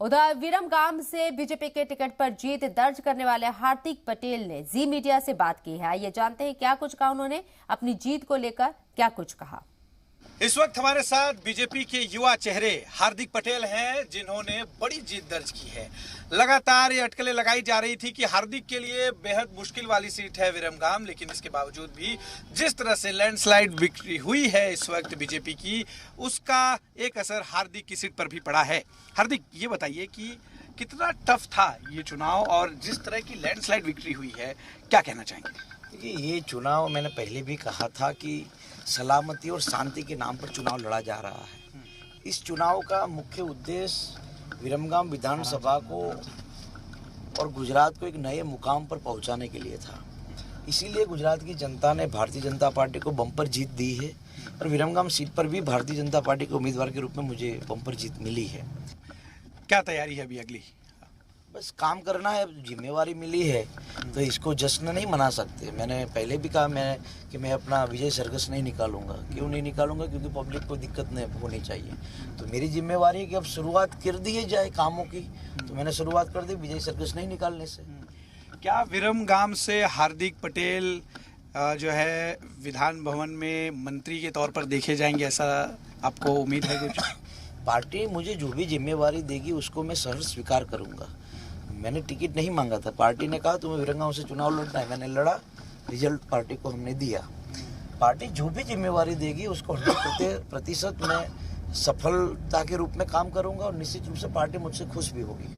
उधर विरमगाम से बीजेपी के टिकट पर जीत दर्ज करने वाले हार्दिक पटेल ने जी मीडिया से बात की है। ये जानते हैं क्या कुछ कहा उन्होंने, अपनी जीत को लेकर क्या कुछ कहा। इस वक्त हमारे साथ बीजेपी के युवा चेहरे हार्दिक पटेल हैं, जिन्होंने बड़ी जीत दर्ज की है। लगातार ये अटकलें लगाई जा रही थी कि हार्दिक के लिए बेहद मुश्किल वाली सीट है विरमगाम, लेकिन इसके बावजूद भी जिस तरह से लैंडस्लाइड विक्ट्री हुई है इस वक्त बीजेपी की, उसका एक असर हार्दिक की सीट पर भी पड़ा है। हार्दिक, ये बताइए कि कितना टफ था ये चुनाव और जिस तरह की लैंडस्लाइड विक्ट्री हुई है, क्या कहना चाहेंगे? देखिए, ये चुनाव मैंने पहले भी कहा था कि सलामती और शांति के नाम पर चुनाव लड़ा जा रहा है। इस चुनाव का मुख्य उद्देश्य विरमगाम विधानसभा को और गुजरात को एक नए मुकाम पर पहुंचाने के लिए था। इसीलिए गुजरात की जनता ने भारतीय जनता पार्टी को बम्पर जीत दी है और विरमगाम सीट पर भी भारतीय जनता पार्टी के उम्मीदवार के रूप में मुझे बम्पर जीत मिली है। क्या तैयारी है अभी अगली? बस काम करना है, जिम्मेवारी मिली है तो इसको जश्न नहीं मना सकते। मैंने पहले भी कहा कि मैं अपना विजय सर्कस नहीं निकालूंगा। क्यों नहीं निकालूंगा? क्योंकि पब्लिक को दिक्कत नहीं होनी चाहिए। तो मेरी जिम्मेवारी है कि अब शुरुआत कर दी जाए कामों की, तो मैंने शुरुआत कर दी विजय सर्कस नहीं निकालने से। क्या विरमगाम से हार्दिक पटेल जो है विधान भवन में मंत्री के तौर पर देखे जाएंगे, ऐसा आपको उम्मीद है कुछ? पार्टी मुझे जो भी जिम्मेवारी देगी उसको मैं सहर्ष स्वीकार करूंगा। मैंने टिकट नहीं मांगा था, पार्टी ने कहा तुम्हें विरमगाम से चुनाव लड़ना है, मैंने लड़ा, रिजल्ट पार्टी को हमने दिया। पार्टी जो भी जिम्मेवारी देगी उसको 100% मैं सफलता के रूप में काम करूंगा और निश्चित रूप से पार्टी मुझसे खुश भी होगी।